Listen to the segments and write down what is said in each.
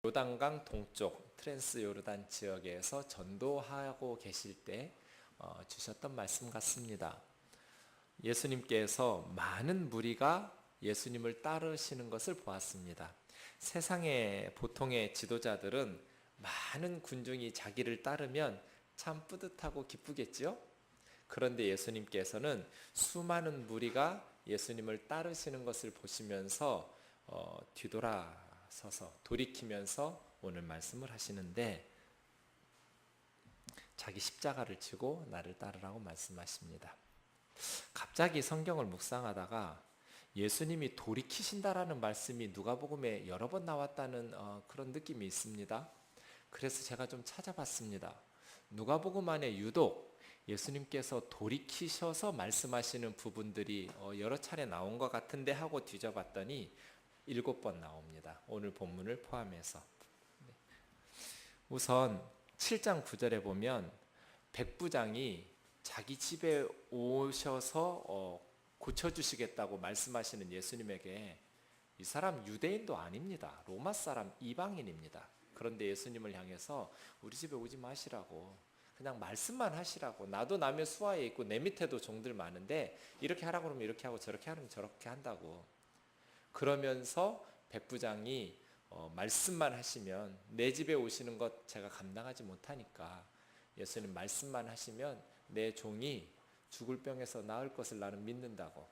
요단강 동쪽 트랜스 요르단 지역에서 전도하고 계실 때 주셨던 말씀 같습니다. 예수님께서 많은 무리가 예수님을 따르시는 것을 보았습니다. 세상의 보통의 지도자들은 많은 군중이 자기를 따르면 참 뿌듯하고 기쁘겠지요? 그런데 예수님께서는 수많은 무리가 예수님을 따르시는 것을 보시면서 뒤돌아서서 돌이키면서 오늘 말씀을 하시는데, 자기 십자가를 지고 나를 따르라고 말씀하십니다. 갑자기 성경을 묵상하다가 예수님이 돌이키신다라는 말씀이 누가복음에 여러 번 나왔다는 그런 느낌이 있습니다. 그래서 제가 좀 찾아봤습니다. 누가복음 안에 유독 예수님께서 돌이키셔서 말씀하시는 부분들이 여러 차례 나온 것 같은데 하고 뒤져봤더니 7번 나옵니다. 오늘 본문을 포함해서. 우선 7장 9절에 보면 백부장이 자기 집에 오셔서 고쳐주시겠다고 말씀하시는 예수님에게, 이 사람 유대인도 아닙니다. 로마 사람 이방인입니다. 그런데 예수님을 향해서 우리 집에 오지 마시라고, 그냥 말씀만 하시라고, 나도 남의 수하에 있고 내 밑에도 종들 많은데 이렇게 하라고 그러면 이렇게 하고 저렇게 하면 저렇게 한다고. 그러면서 백부장이 말씀만 하시면, 내 집에 오시는 것 제가 감당하지 못하니까 예수님 말씀만 하시면 내 종이 죽을 병에서 나을 것을 나는 믿는다고.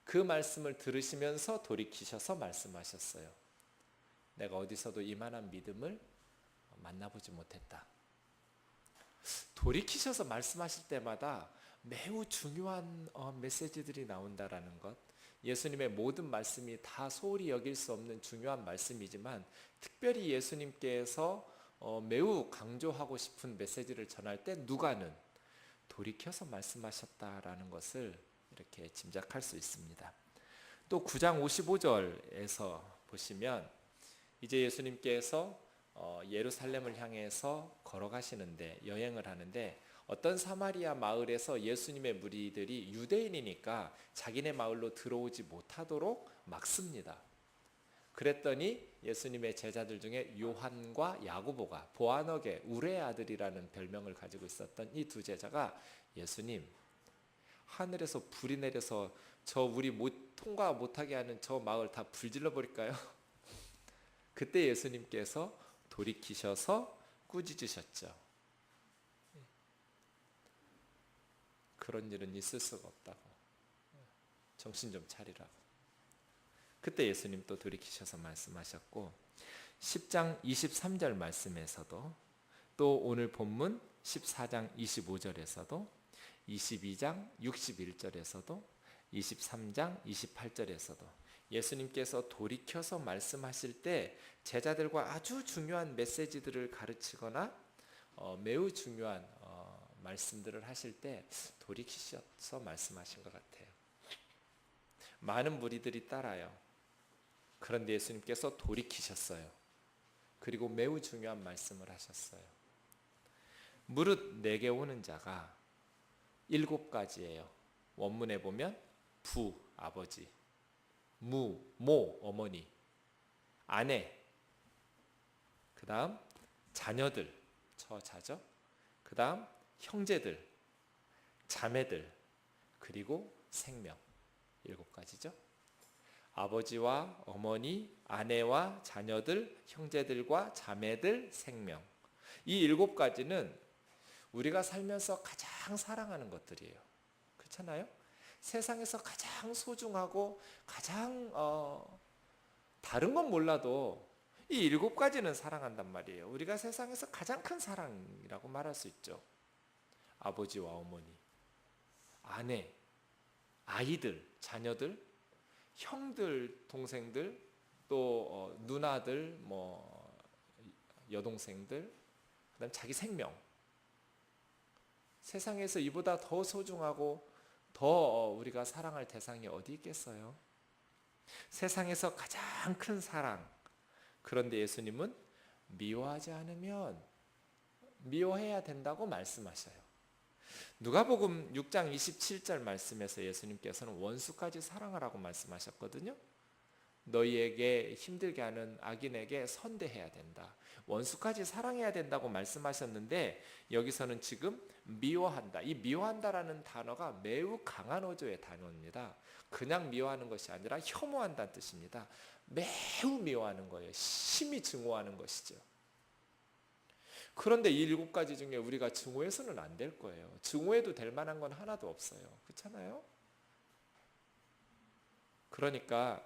그 말씀을 들으시면서 돌이키셔서 말씀하셨어요. 내가 어디서도 이만한 믿음을 만나보지 못했다. 돌이키셔서 말씀하실 때마다 매우 중요한 메시지들이 나온다라는 것. 예수님의 모든 말씀이 다 소홀히 여길 수 없는 중요한 말씀이지만, 특별히 예수님께서 매우 강조하고 싶은 메시지를 전할 때 누가는 돌이켜서 말씀하셨다라는 것을 이렇게 짐작할 수 있습니다. 또 9장 55절에서 보시면 이제 예수님께서 예루살렘을 향해서 걸어가시는데, 여행을 하는데 어떤 사마리아 마을에서 예수님의 무리들이 유대인이니까 자기네 마을로 들어오지 못하도록 막습니다. 그랬더니 예수님의 제자들 중에 요한과 야고보가, 보아너게 우레의 아들이라는 별명을 가지고 있었던 이 두 제자가, 예수님, 하늘에서 불이 내려서 우리 통과 못하게 하는 저 마을 다 불질러 버릴까요? 그때 예수님께서 돌이키셔서 꾸짖으셨죠. 그런 일은 있을 수가 없다고. 정신 좀 차리라고. 그때 예수님 또 돌이키셔서 말씀하셨고, 10장 23절 말씀에서도, 또 오늘 본문 14장 25절에서도, 22장 61절에서도, 23장 28절에서도 예수님께서 돌이켜서 말씀하실 때 제자들과 아주 중요한 메시지들을 가르치거나 매우 중요한 말씀들을 하실 때 돌이키셔서 말씀하신 것 같아요. 많은 무리들이 따라요. 그런데 예수님께서 돌이키셨어요. 그리고 매우 중요한 말씀을 하셨어요. 무릇 내게 오는 자가 7가지예요. 원문에 보면 부, 아버지, 모, 어머니, 아내, 그 다음 자녀들, 처자죠. 그 다음 형제들, 자매들, 그리고 생명. 7가지죠. 아버지와 어머니, 아내와 자녀들, 형제들과 자매들, 생명. 이 7가지는 우리가 살면서 가장 사랑하는 것들이에요. 그렇잖아요? 세상에서 가장 소중하고 가장 다른 건 몰라도 이 7가지는 사랑한단 말이에요. 우리가 세상에서 가장 큰 사랑이라고 말할 수 있죠. 아버지와 어머니, 아내, 아이들, 자녀들, 형들, 동생들, 또 누나들, 여동생들, 그다음 자기 생명. 세상에서 이보다 더 소중하고 더 우리가 사랑할 대상이 어디 있겠어요? 세상에서 가장 큰 사랑. 그런데 예수님은 미워하지 않으면 미워해야 된다고 말씀하셔요. 누가복음 6장 27절 말씀에서 예수님께서는 원수까지 사랑하라고 말씀하셨거든요. 너희에게 힘들게 하는 악인에게 선대해야 된다. 원수까지 사랑해야 된다고 말씀하셨는데 여기서는 지금 미워한다. 이 미워한다라는 단어가 매우 강한 어조의 단어입니다. 그냥 미워하는 것이 아니라 혐오한다는 뜻입니다. 매우 미워하는 거예요. 심히 증오하는 것이죠. 그런데 이 7가지 중에 우리가 증오해서는 안 될 거예요. 증오해도 될 만한 건 하나도 없어요. 그렇잖아요? 그러니까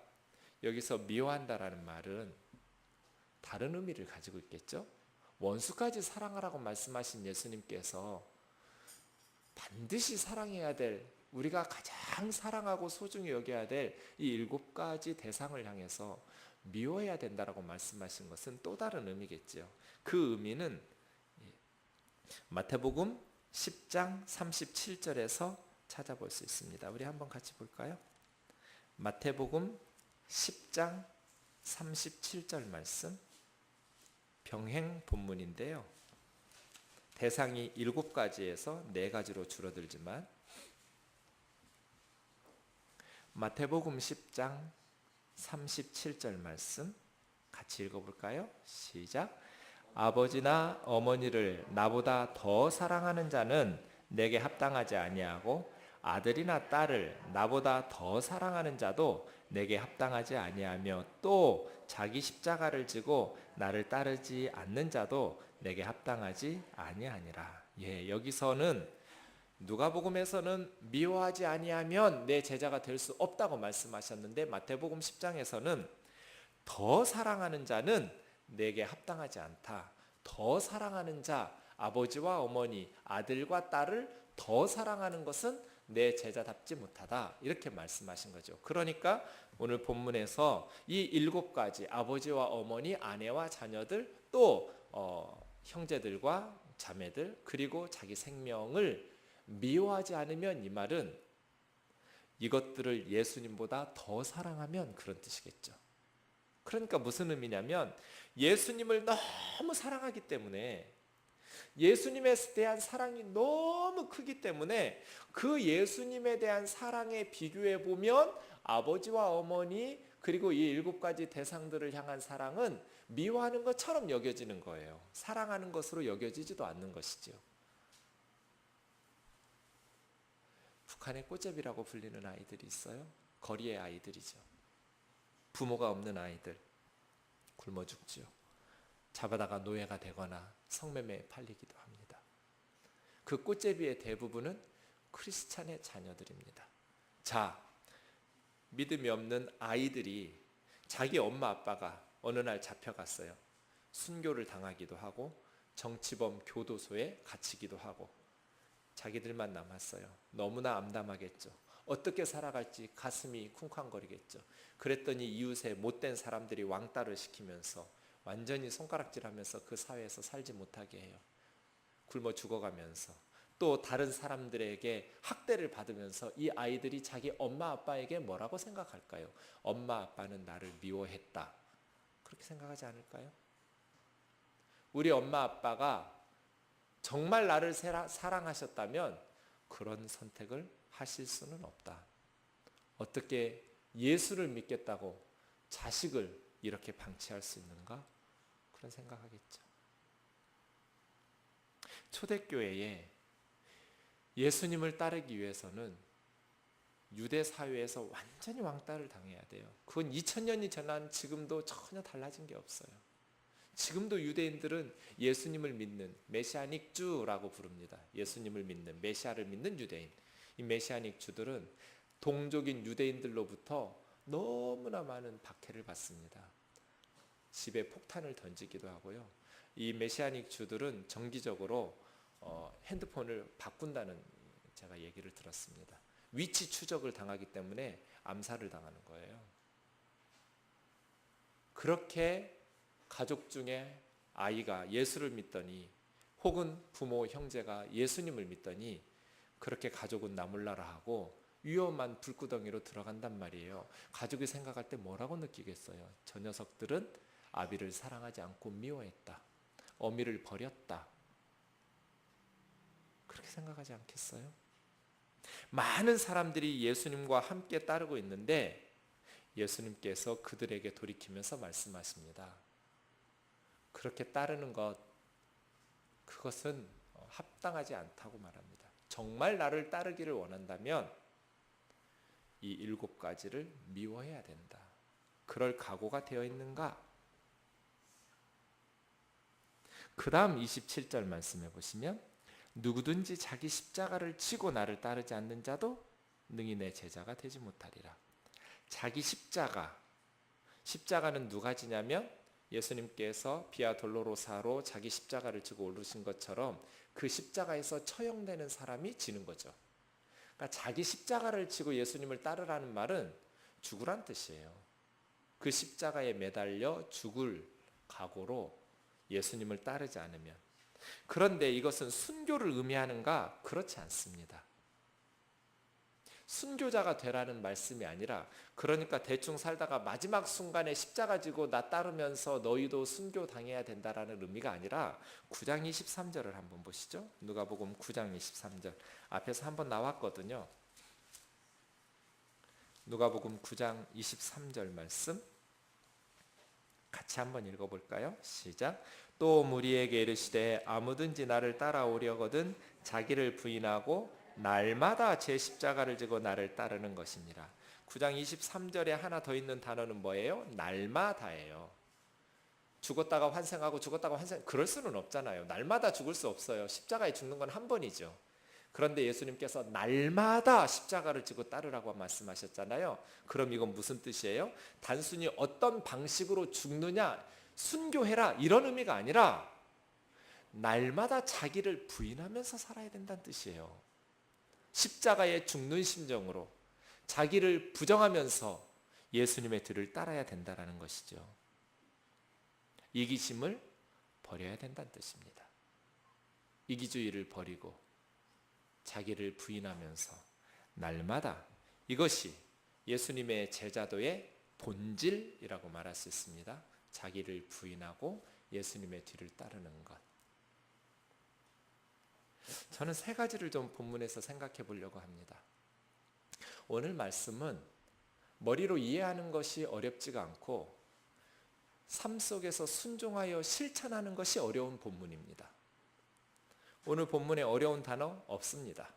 여기서 미워한다라는 말은 다른 의미를 가지고 있겠죠? 원수까지 사랑하라고 말씀하신 예수님께서 반드시 사랑해야 될, 우리가 가장 사랑하고 소중히 여겨야 될 이 7가지 대상을 향해서 미워해야 된다라고 말씀하신 것은 또 다른 의미겠죠. 그 의미는 마태복음 10장 37절에서 찾아볼 수 있습니다. 우리 한번 같이 볼까요? 마태복음 10장 37절 말씀, 병행 본문인데요. 대상이 7가지에서 4가지로 줄어들지만 마태복음 10장 37절 말씀 같이 읽어볼까요? 시작. 아버지나 어머니를 나보다 더 사랑하는 자는 내게 합당하지 아니하고 아들이나 딸을 나보다 더 사랑하는 자도 내게 합당하지 아니하며 또 자기 십자가를 지고 나를 따르지 않는 자도 내게 합당하지 아니하니라. 여기서는 누가복음에서는 미워하지 아니하면 내 제자가 될 수 없다고 말씀하셨는데 마태복음 10장에서는 더 사랑하는 자는 내게 합당하지 않다. 더 사랑하는 자, 아버지와 어머니, 아들과 딸을 더 사랑하는 것은 내 제자답지 못하다. 이렇게 말씀하신 거죠. 그러니까 오늘 본문에서 이 7가지 아버지와 어머니, 아내와 자녀들, 또 형제들과 자매들, 그리고 자기 생명을 미워하지 않으면, 이 말은 이것들을 예수님보다 더 사랑하면 그런 뜻이겠죠. 그러니까 무슨 의미냐면 예수님을 너무 사랑하기 때문에, 예수님에 대한 사랑이 너무 크기 때문에 그 예수님에 대한 사랑에 비교해 보면 아버지와 어머니 그리고 이 7가지 대상들을 향한 사랑은 미워하는 것처럼 여겨지는 거예요. 사랑하는 것으로 여겨지지도 않는 것이죠. 북한의 꽃제비라고 불리는 아이들이 있어요. 거리의 아이들이죠. 부모가 없는 아이들, 굶어 죽지요. 잡아다가 노예가 되거나 성매매에 팔리기도 합니다. 그 꽃제비의 대부분은 크리스찬의 자녀들입니다. 자, 믿음이 없는 아이들이 자기 엄마 아빠가 어느 날 잡혀갔어요. 순교를 당하기도 하고 정치범 교도소에 갇히기도 하고 자기들만 남았어요. 너무나 암담하겠죠. 어떻게 살아갈지 가슴이 쿵쾅거리겠죠. 그랬더니 이웃의 못된 사람들이 왕따를 시키면서 완전히 손가락질하면서 그 사회에서 살지 못하게 해요. 굶어 죽어가면서 또 다른 사람들에게 학대를 받으면서 이 아이들이 자기 엄마 아빠에게 뭐라고 생각할까요? 엄마 아빠는 나를 미워했다. 그렇게 생각하지 않을까요? 우리 엄마 아빠가 정말 나를 사랑하셨다면 그런 선택을 하실 수는 없다. 어떻게 예수를 믿겠다고 자식을 이렇게 방치할 수 있는가? 그런 생각하겠죠. 초대교회에 예수님을 따르기 위해서는 유대 사회에서 완전히 왕따를 당해야 돼요. 그건 2000년이 지난 지금도 전혀 달라진 게 없어요. 지금도 유대인들은 예수님을 믿는 메시아닉 주라고 부릅니다. 예수님을 믿는, 메시아를 믿는 유대인. 이 메시아닉 주들은 동족인 유대인들로부터 너무나 많은 박해를 받습니다. 집에 폭탄을 던지기도 하고요. 이 메시아닉 주들은 정기적으로 핸드폰을 바꾼다는 제가 얘기를 들었습니다. 위치 추적을 당하기 때문에 암살을 당하는 거예요. 그렇게 가족 중에 아이가 예수를 믿더니 혹은 부모 형제가 예수님을 믿더니 그렇게 가족은 나몰라라 하고 위험한 불구덩이로 들어간단 말이에요. 가족이 생각할 때 뭐라고 느끼겠어요? 저 녀석들은 아비를 사랑하지 않고 미워했다. 어미를 버렸다. 그렇게 생각하지 않겠어요? 많은 사람들이 예수님과 함께 따르고 있는데 예수님께서 그들에게 돌이키면서 말씀하십니다. 그렇게 따르는 것, 그것은 합당하지 않다고 말합니다. 정말 나를 따르기를 원한다면 이 7가지를 미워해야 된다. 그럴 각오가 되어 있는가? 그 다음 27절 말씀해 보시면 누구든지 자기 십자가를 지고 나를 따르지 않는 자도 능히 내 제자가 되지 못하리라. 자기 십자가는 누가 지냐면 예수님께서 비아 돌로로사로 자기 십자가를 지고 오르신 것처럼 그 십자가에서 처형되는 사람이 지는 거죠. 그러니까 자기 십자가를 지고 예수님을 따르라는 말은 죽으란 뜻이에요. 그 십자가에 매달려 죽을 각오로 예수님을 따르지 않으면. 그런데 이것은 순교를 의미하는가? 그렇지 않습니다. 순교자가 되라는 말씀이 아니라, 그러니까 대충 살다가 마지막 순간에 십자가 지고 나 따르면서 너희도 순교 당해야 된다라는 의미가 아니라 9장 23절을 한번 보시죠. 누가복음 9장 23절 앞에서 한번 나왔거든요. 누가복음 9장 23절 말씀 같이 한번 읽어볼까요? 시작. 또 무리에게 이르시되 아무든지 나를 따라오려거든 자기를 부인하고 날마다 제 십자가를 지고 나를 따르는 것이니라. 9장 23절에 하나 더 있는 단어는 뭐예요? 날마다예요. 죽었다가 환생하고 죽었다가 환생, 그럴 수는 없잖아요. 날마다 죽을 수 없어요. 십자가에 죽는 건 한 번이죠. 그런데 예수님께서 날마다 십자가를 지고 따르라고 말씀하셨잖아요. 그럼 이건 무슨 뜻이에요? 단순히 어떤 방식으로 죽느냐, 순교해라 이런 의미가 아니라 날마다 자기를 부인하면서 살아야 된다는 뜻이에요. 십자가에 죽는 심정으로 자기를 부정하면서 예수님의 뒤를 따라야 된다는 것이죠. 이기심을 버려야 된다는 뜻입니다. 이기주의를 버리고 자기를 부인하면서 날마다, 이것이 예수님의 제자도의 본질이라고 말할 수 있습니다. 자기를 부인하고 예수님의 뒤를 따르는 것. 저는 3가지를 좀 본문에서 생각해 보려고 합니다. 오늘 말씀은 머리로 이해하는 것이 어렵지가 않고 삶 속에서 순종하여 실천하는 것이 어려운 본문입니다. 오늘 본문에 어려운 단어 없습니다.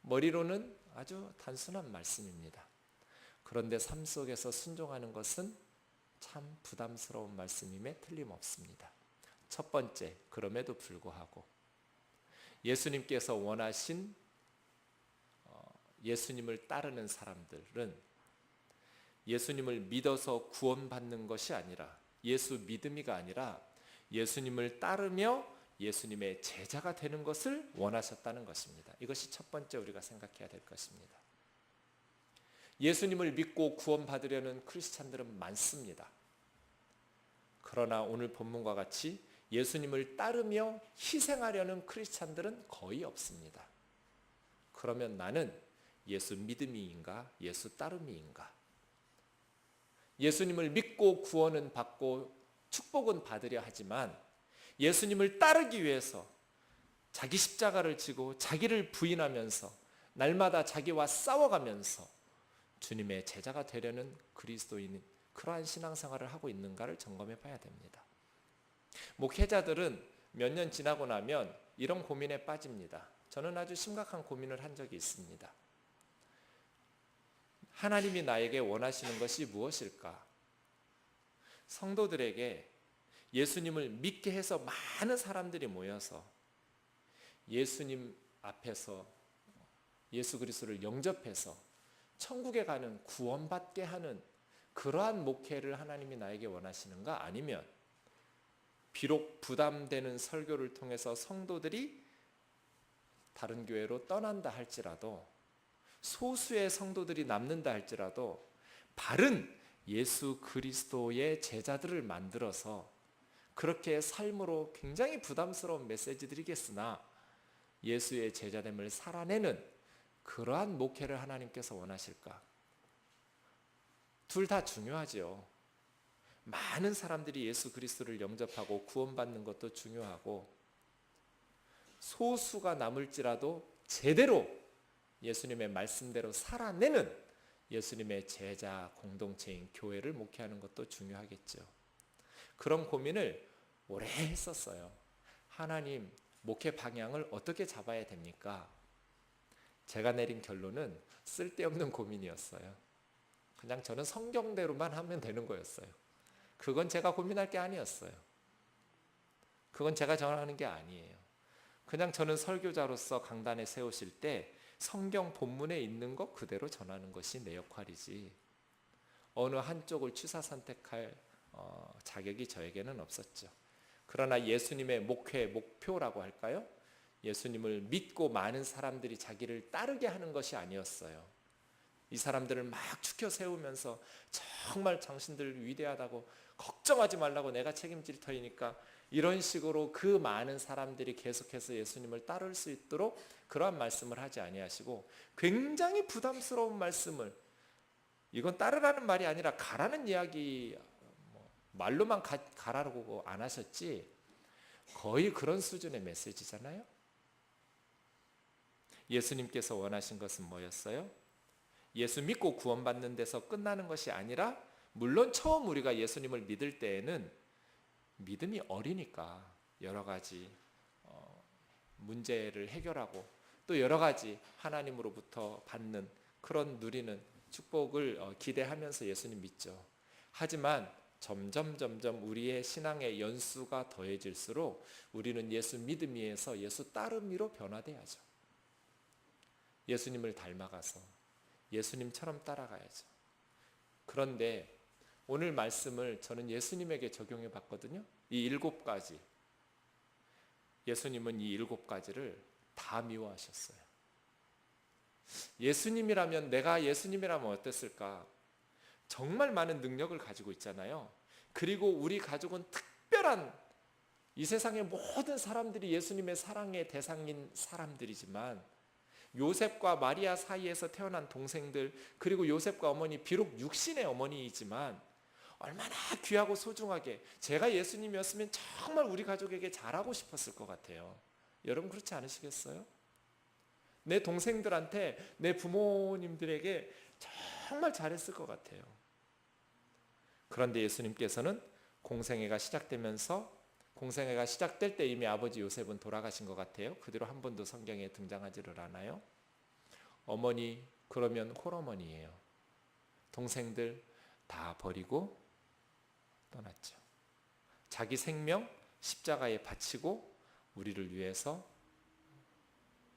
머리로는 아주 단순한 말씀입니다. 그런데 삶 속에서 순종하는 것은 참 부담스러운 말씀임에 틀림없습니다. 첫 번째, 그럼에도 불구하고 예수님께서 원하신 예수님을 따르는 사람들은 예수님을 믿어서 구원받는 것이 아니라, 예수 믿음이가 아니라 예수님을 따르며 예수님의 제자가 되는 것을 원하셨다는 것입니다. 이것이 첫 번째 우리가 생각해야 될 것입니다. 예수님을 믿고 구원받으려는 크리스찬들은 많습니다. 그러나 오늘 본문과 같이 예수님을 따르며 희생하려는 크리스찬들은 거의 없습니다. 그러면 나는 예수 믿음이인가, 예수 따름이인가? 예수님을 믿고 구원은 받고 축복은 받으려 하지만 예수님을 따르기 위해서 자기 십자가를 지고 자기를 부인하면서 날마다 자기와 싸워가면서 주님의 제자가 되려는 그리스도인은 그러한 신앙생활을 하고 있는가를 점검해 봐야 됩니다. 목회자들은 몇 년 지나고 나면 이런 고민에 빠집니다. 저는 아주 심각한 고민을 한 적이 있습니다. 하나님이 나에게 원하시는 것이 무엇일까? 성도들에게 예수님을 믿게 해서 많은 사람들이 모여서 예수님 앞에서 예수 그리스도를 영접해서 천국에 가는, 구원받게 하는 그러한 목회를 하나님이 나에게 원하시는가? 아니면 비록 부담되는 설교를 통해서 성도들이 다른 교회로 떠난다 할지라도, 소수의 성도들이 남는다 할지라도 바른 예수 그리스도의 제자들을 만들어서 그렇게 삶으로 굉장히 부담스러운 메시지들이겠으나 예수의 제자됨을 살아내는 그러한 목회를 하나님께서 원하실까? 둘 다 중요하죠. 많은 사람들이 예수 그리스도를 영접하고 구원받는 것도 중요하고, 소수가 남을지라도 제대로 예수님의 말씀대로 살아내는 예수님의 제자 공동체인 교회를 목회하는 것도 중요하겠죠. 그런 고민을 오래 했었어요. 하나님, 목회 방향을 어떻게 잡아야 됩니까? 제가 내린 결론은 쓸데없는 고민이었어요. 그냥 저는 성경대로만 하면 되는 거였어요. 그건 제가 고민할 게 아니었어요. 그건 제가 정하는 게 아니에요. 그냥 저는 설교자로서 강단에 세우실 때 성경 본문에 있는 것 그대로 전하는 것이 내 역할이지, 어느 한쪽을 취사 선택할 자격이 저에게는 없었죠. 그러나 예수님의 목회 목표라고 할까요? 예수님을 믿고 많은 사람들이 자기를 따르게 하는 것이 아니었어요. 이 사람들을 막 추켜 세우면서 정말 당신들 위대하다고, 걱정하지 말라고, 내가 책임질 터이니까, 이런 식으로 그 많은 사람들이 계속해서 예수님을 따를 수 있도록 그러한 말씀을 하지 아니하시고, 굉장히 부담스러운 말씀을, 이건 따르라는 말이 아니라 가라는 이야기, 말로만 가라고 안 하셨지, 거의 그런 수준의 메시지잖아요. 예수님께서 원하신 것은 뭐였어요? 예수 믿고 구원받는 데서 끝나는 것이 아니라, 물론 처음 우리가 예수님을 믿을 때에는 믿음이 어리니까 여러 가지 문제를 해결하고 또 여러 가지 하나님으로부터 받는 그런 누리는 축복을 기대하면서 예수님 믿죠. 하지만 점점 우리의 신앙의 연수가 더해질수록 우리는 예수 믿음 위에서 예수 따르미로 변화돼야죠. 예수님을 닮아가서 예수님처럼 따라가야죠. 그런데 오늘 말씀을 저는 예수님에게 적용해 봤거든요. 이 7가지. 예수님은 이 7가지를 다 미워하셨어요. 예수님이라면, 내가 예수님이라면 어땠을까? 정말 많은 능력을 가지고 있잖아요. 그리고 우리 가족은 특별한, 이 세상의 모든 사람들이 예수님의 사랑의 대상인 사람들이지만, 요셉과 마리아 사이에서 태어난 동생들, 그리고 요셉과 어머니, 비록 육신의 어머니이지만 얼마나 귀하고 소중하게, 제가 예수님이었으면 정말 우리 가족에게 잘하고 싶었을 것 같아요. 여러분 그렇지 않으시겠어요? 내 동생들한테, 내 부모님들에게 정말 잘했을 것 같아요. 그런데 예수님께서는 공생애가 시작될 때 이미 아버지 요셉은 돌아가신 것 같아요. 그대로 한 번도 성경에 등장하지를 않아요. 어머니, 그러면 홀어머니예요. 동생들 다 버리고 떠났죠. 자기 생명 십자가에 바치고 우리를 위해서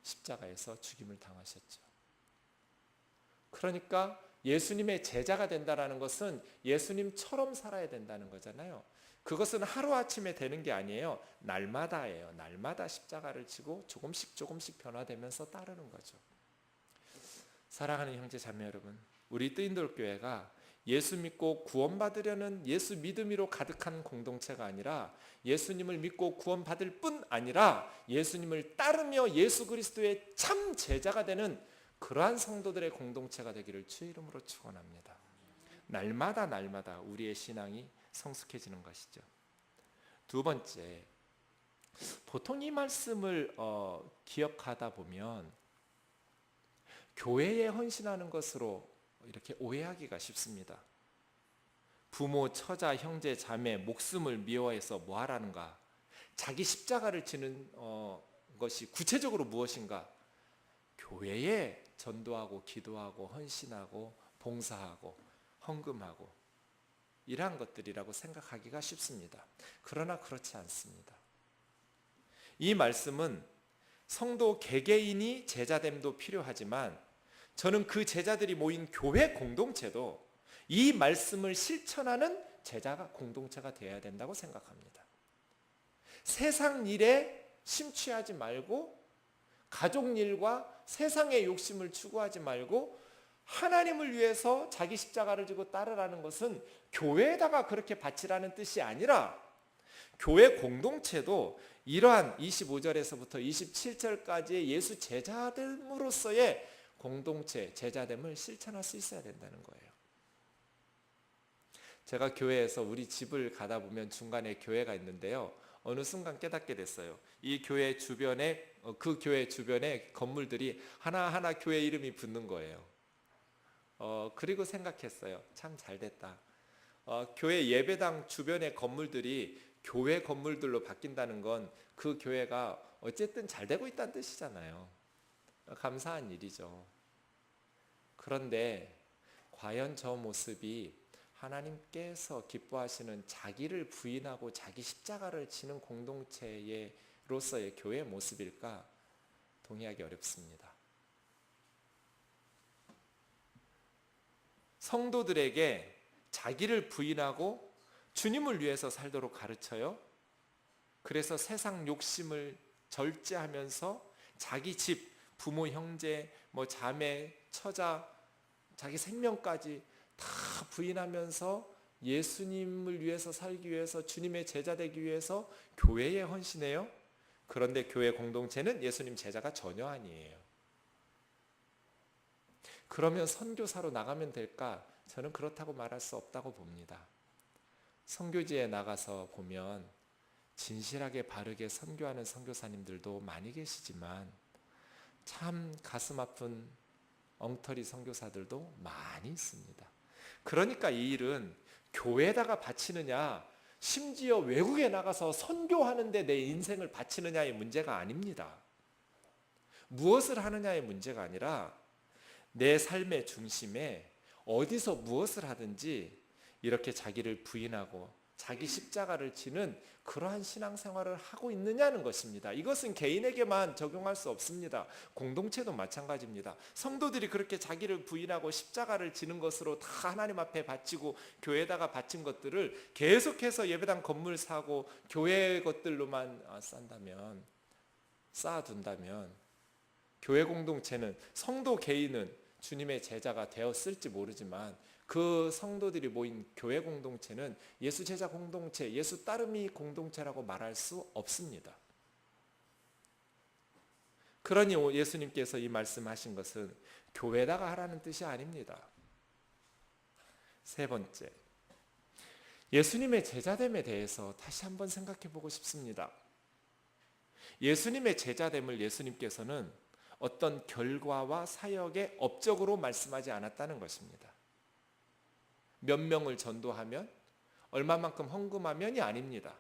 십자가에서 죽임을 당하셨죠. 그러니까 예수님의 제자가 된다는 것은 예수님처럼 살아야 된다는 거잖아요. 그것은 하루아침에 되는 게 아니에요. 날마다예요. 날마다 십자가를 지고 조금씩 변화되면서 따르는 거죠. 사랑하는 형제 자매 여러분, 우리 뜨인돌교회가 예수 믿고 구원받으려는 예수 믿음으로 가득한 공동체가 아니라, 예수님을 믿고 구원받을 뿐 아니라 예수님을 따르며 예수 그리스도의 참 제자가 되는 그러한 성도들의 공동체가 되기를 주의 이름으로 축원합니다. 날마다 우리의 신앙이 성숙해지는 것이죠. 두 번째, 보통 이 말씀을 기억하다 보면 교회에 헌신하는 것으로 이렇게 오해하기가 쉽습니다. 부모, 처자, 형제, 자매 목숨을 미워해서 뭐 하라는가? 자기 십자가를 지는 것이 구체적으로 무엇인가? 교회에 전도하고 기도하고 헌신하고 봉사하고 헌금하고 이러한 것들이라고 생각하기가 쉽습니다. 그러나 그렇지 않습니다. 이 말씀은 성도 개개인이 제자됨도 필요하지만, 저는 그 제자들이 모인 교회 공동체도 이 말씀을 실천하는 제자가 공동체가 되어야 된다고 생각합니다. 세상 일에 심취하지 말고, 가족 일과 세상의 욕심을 추구하지 말고 하나님을 위해서 자기 십자가를 지고 따르라는 것은 교회에다가 그렇게 바치라는 뜻이 아니라, 교회 공동체도 이러한 25절에서부터 27절까지의 예수 제자됨으로서의 공동체, 제자됨을 실천할 수 있어야 된다는 거예요. 제가 교회에서 우리 집을 가다 보면 중간에 교회가 있는데요, 어느 순간 깨닫게 됐어요. 이 교회 주변에, 그 교회 주변에 건물들이 하나하나 교회 이름이 붙는 거예요. 그리고 생각했어요. 참 잘됐다. 교회 예배당 주변의 건물들이 교회 건물들로 바뀐다는 건 그 교회가 어쨌든 잘 되고 있다는 뜻이잖아요. 감사한 일이죠. 그런데 과연 저 모습이 하나님께서 기뻐하시는 자기를 부인하고 자기 십자가를 지는 공동체로서의 교회의 모습일까? 동의하기 어렵습니다. 성도들에게 자기를 부인하고 주님을 위해서 살도록 가르쳐요. 그래서 세상 욕심을 절제하면서 자기 집, 부모, 형제, 자매, 처자, 자기 생명까지 다 부인하면서 예수님을 위해서 살기 위해서, 주님의 제자 되기 위해서 교회에 헌신해요. 그런데 교회 공동체는 예수님 제자가 전혀 아니에요. 그러면 선교사로 나가면 될까? 저는 그렇다고 말할 수 없다고 봅니다. 선교지에 나가서 보면 진실하게 바르게 선교하는 선교사님들도 많이 계시지만 참 가슴 아픈 엉터리 선교사들도 많이 있습니다. 그러니까 이 일은 교회에다가 바치느냐, 심지어 외국에 나가서 선교하는데 내 인생을 바치느냐의 문제가 아닙니다. 무엇을 하느냐의 문제가 아니라 내 삶의 중심에 어디서 무엇을 하든지 이렇게 자기를 부인하고 자기 십자가를 지는 그러한 신앙생활을 하고 있느냐는 것입니다. 이것은 개인에게만 적용할 수 없습니다. 공동체도 마찬가지입니다. 성도들이 그렇게 자기를 부인하고 십자가를 지는 것으로 다 하나님 앞에 바치고 교회에다가 바친 것들을 계속해서 예배당 건물 사고 교회 것들로만 쌓아둔다면 교회 공동체는, 성도 개인은 주님의 제자가 되었을지 모르지만 그 성도들이 모인 교회 공동체는 예수 제자 공동체, 예수 따름이 공동체라고 말할 수 없습니다. 그러니 예수님께서 이 말씀하신 것은 교회에다가 하라는 뜻이 아닙니다. 세 번째, 예수님의 제자됨에 대해서 다시 한번 생각해 보고 싶습니다. 예수님의 제자됨을 예수님께서는 어떤 결과와 사역의 업적으로 말씀하지 않았다는 것입니다. 몇 명을 전도하면, 얼마만큼 헌금하면이 아닙니다.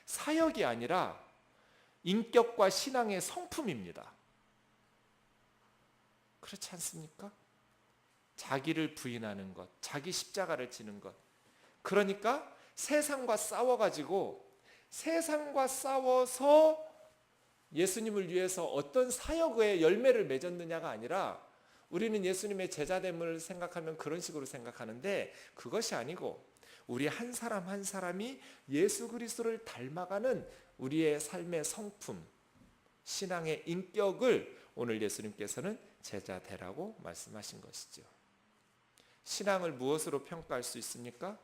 사역이 아니라 인격과 신앙의 성품입니다. 그렇지 않습니까? 자기를 부인하는 것, 자기 십자가를 지는 것. 그러니까 세상과 싸워가지고, 세상과 싸워서 예수님을 위해서 어떤 사역의 열매를 맺었느냐가 아니라, 우리는 예수님의 제자됨을 생각하면 그런 식으로 생각하는데 그것이 아니고 우리 한 사람 한 사람이 예수 그리스도를 닮아가는 우리의 삶의 성품, 신앙의 인격을 오늘 예수님께서는 제자 되라고 말씀하신 것이죠. 신앙을 무엇으로 평가할 수 있습니까?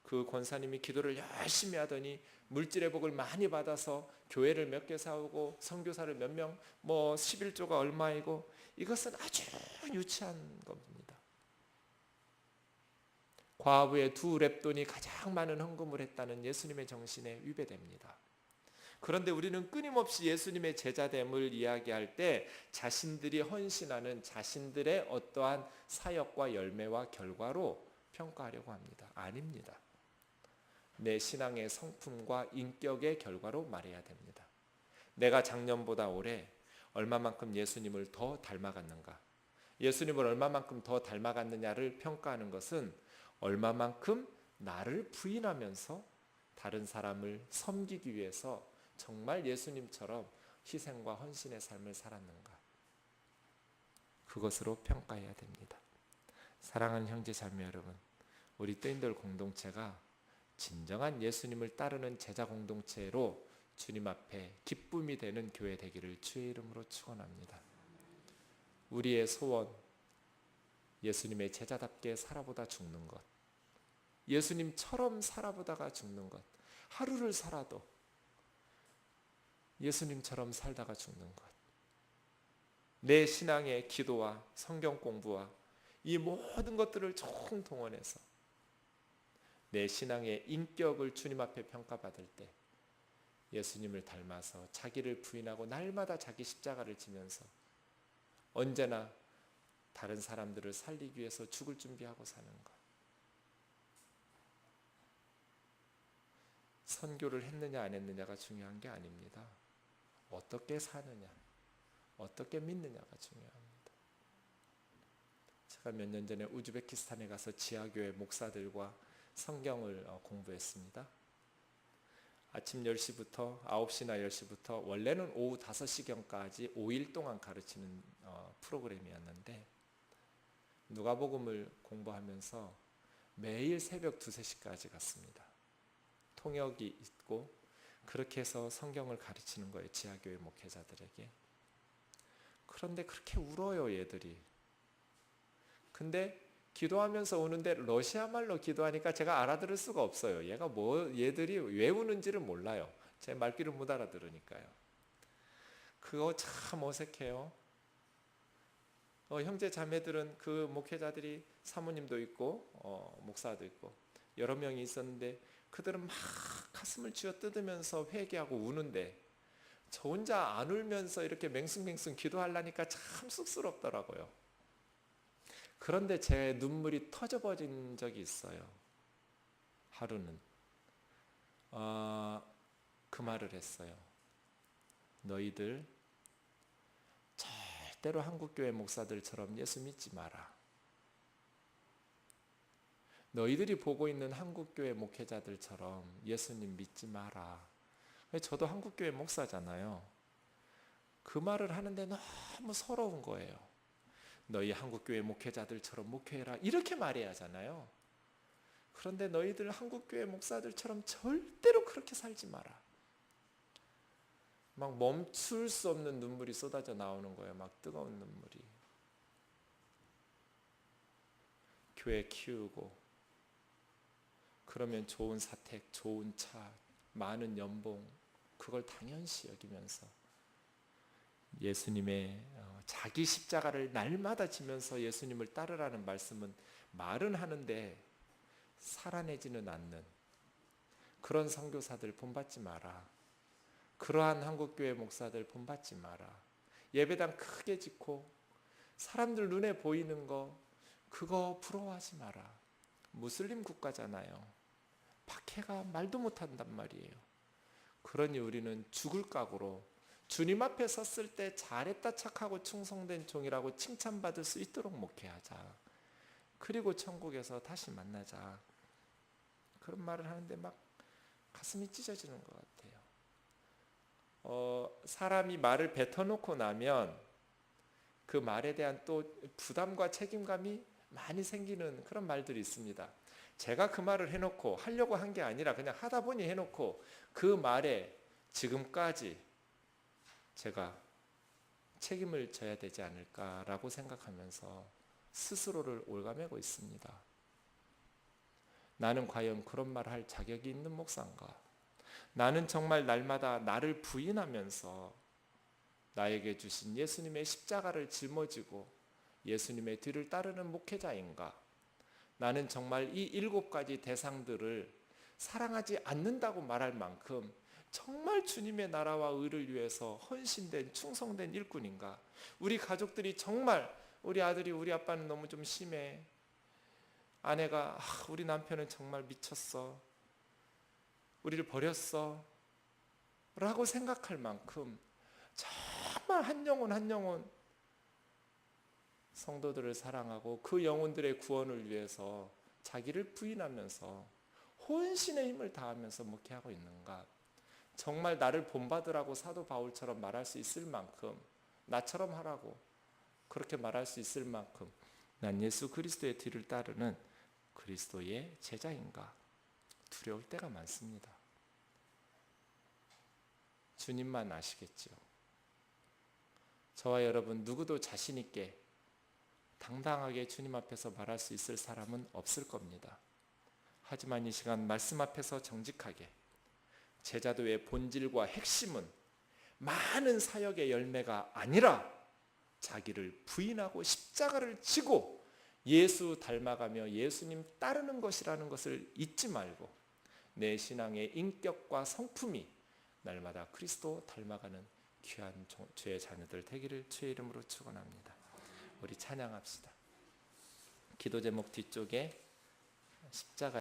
그 권사님이 기도를 열심히 하더니 물질의 복을 많이 받아서 교회를 몇 개 사오고 선교사를 몇 명, 11조가 얼마이고, 이것은 아주 유치한 겁니다. 과부의 2렙돈이 가장 많은 헌금을 했다는 예수님의 정신에 위배됩니다. 그런데 우리는 끊임없이 예수님의 제자됨을 이야기할 때 자신들이 헌신하는 자신들의 어떠한 사역과 열매와 결과로 평가하려고 합니다. 아닙니다. 내 신앙의 성품과 인격의 결과로 말해야 됩니다. 내가 작년보다 올해 얼마만큼 예수님을 더 닮아갔는가, 예수님을 얼마만큼 더 닮아갔느냐를 평가하는 것은 얼마만큼 나를 부인하면서 다른 사람을 섬기기 위해서 정말 예수님처럼 희생과 헌신의 삶을 살았는가, 그것으로 평가해야 됩니다. 사랑하는 형제 자매 여러분, 우리 뜨인돌 공동체가 진정한 예수님을 따르는 제자 공동체로 주님 앞에 기쁨이 되는 교회 되기를 주의 이름으로 축원합니다. 우리의 소원, 예수님의 제자답게 살아보다 죽는 것, 예수님처럼 살아보다가 죽는 것, 하루를 살아도 예수님처럼 살다가 죽는 것, 내 신앙의 기도와 성경 공부와 이 모든 것들을 총동원해서 내 신앙의 인격을 주님 앞에 평가받을 때 예수님을 닮아서 자기를 부인하고 날마다 자기 십자가를 지면서 언제나 다른 사람들을 살리기 위해서 죽을 준비하고 사는 것. 선교를 했느냐 안 했느냐가 중요한 게 아닙니다. 어떻게 사느냐, 어떻게 믿느냐가 중요합니다. 제가 몇 년 전에 우즈베키스탄에 가서 지하교회 목사들과 성경을 공부했습니다. 아침 10시부터 9시나 10시부터 원래는 오후 5시경까지 5일 동안 가르치는 프로그램이었는데 누가복음을 공부하면서 매일 새벽 2, 3시까지 갔습니다. 통역이 있고 그렇게 해서 성경을 가르치는 거예요. 지하교회 목회자들에게. 그런데 그렇게 울어요, 얘들이. 근데 기도하면서 우는데 러시아 말로 기도하니까 제가 알아들을 수가 없어요. 얘들이 왜 우는지를 몰라요. 제 말귀를 못 알아들으니까요. 그거 참 어색해요. 형제 자매들은 그 목회자들이 사모님도 있고 목사도 있고 여러 명이 있었는데 그들은 막 가슴을 쥐어 뜯으면서 회개하고 우는데 저 혼자 안 울면서 이렇게 맹숭맹숭 기도하려니까 참 쑥스럽더라고요. 그런데 제 눈물이 터져버린 적이 있어요. 하루는 그 말을 했어요. 너희들 절대로 한국교회 목사들처럼 예수 믿지 마라. 너희들이 보고 있는 한국교회 목회자들처럼 예수님 믿지 마라. 저도 한국교회 목사잖아요. 그 말을 하는데 너무 서러운 거예요. 너희 한국교회 목회자들처럼 목회해라 이렇게 말해야 하잖아요. 그런데 너희들 한국교회 목사들처럼 절대로 그렇게 살지 마라. 막 멈출 수 없는 눈물이 쏟아져 나오는 거예요. 막 뜨거운 눈물이. 교회 키우고 그러면 좋은 사택, 좋은 차, 많은 연봉 그걸 당연시 여기면서 예수님의 자기 십자가를 날마다 지면서 예수님을 따르라는 말씀은 말은 하는데 살아내지는 않는 그런 선교사들 본받지 마라. 그러한 한국교회 목사들 본받지 마라. 예배당 크게 짓고 사람들 눈에 보이는 거 그거 부러워하지 마라. 무슬림 국가잖아요. 박해가 말도 못한단 말이에요. 그러니 우리는 죽을 각오로 주님 앞에 섰을 때 잘했다 착하고 충성된 종이라고 칭찬받을 수 있도록 목회하자. 그리고 천국에서 다시 만나자. 그런 말을 하는데 막 가슴이 찢어지는 것 같아요. 사람이 말을 뱉어놓고 나면 그 말에 대한 또 부담과 책임감이 많이 생기는 그런 말들이 있습니다. 제가 그 말을 해놓고 하려고 한 게 아니라 그냥 하다 보니 해놓고 그 말에 지금까지 제가 책임을 져야 되지 않을까라고 생각하면서 스스로를 올가매고 있습니다. 나는 과연 그런 말을 할 자격이 있는 목사인가? 나는 정말 날마다 나를 부인하면서 나에게 주신 예수님의 십자가를 짊어지고 예수님의 뒤를 따르는 목회자인가? 나는 정말 이 7가지 대상들을 사랑하지 않는다고 말할 만큼 정말 주님의 나라와 의를 위해서 헌신된 충성된 일꾼인가? 우리 가족들이 정말 우리 아들이 우리 아빠는 너무 좀 심해. 아내가 우리 남편은 정말 미쳤어. 우리를 버렸어. 라고 생각할 만큼 정말 한 영혼 한 영혼 성도들을 사랑하고 그 영혼들의 구원을 위해서 자기를 부인하면서 혼신의 힘을 다하면서 목회하고 있는가? 정말 나를 본받으라고 사도 바울처럼 말할 수 있을 만큼 나처럼 하라고 그렇게 말할 수 있을 만큼 난 예수 그리스도의 뒤를 따르는 그리스도의 제자인가? 두려울 때가 많습니다. 주님만 아시겠죠. 저와 여러분 누구도 자신 있게 당당하게 주님 앞에서 말할 수 있을 사람은 없을 겁니다. 하지만 이 시간 말씀 앞에서 정직하게 제자도의 본질과 핵심은 많은 사역의 열매가 아니라 자기를 부인하고 십자가를 지고 예수 닮아가며 예수님 따르는 것이라는 것을 잊지 말고 내 신앙의 인격과 성품이 날마다 그리스도 닮아가는 귀한 주의 자녀들 되기를 주의 이름으로 축원합니다. 우리 찬양합시다. 기도 제목 뒤쪽에 십자가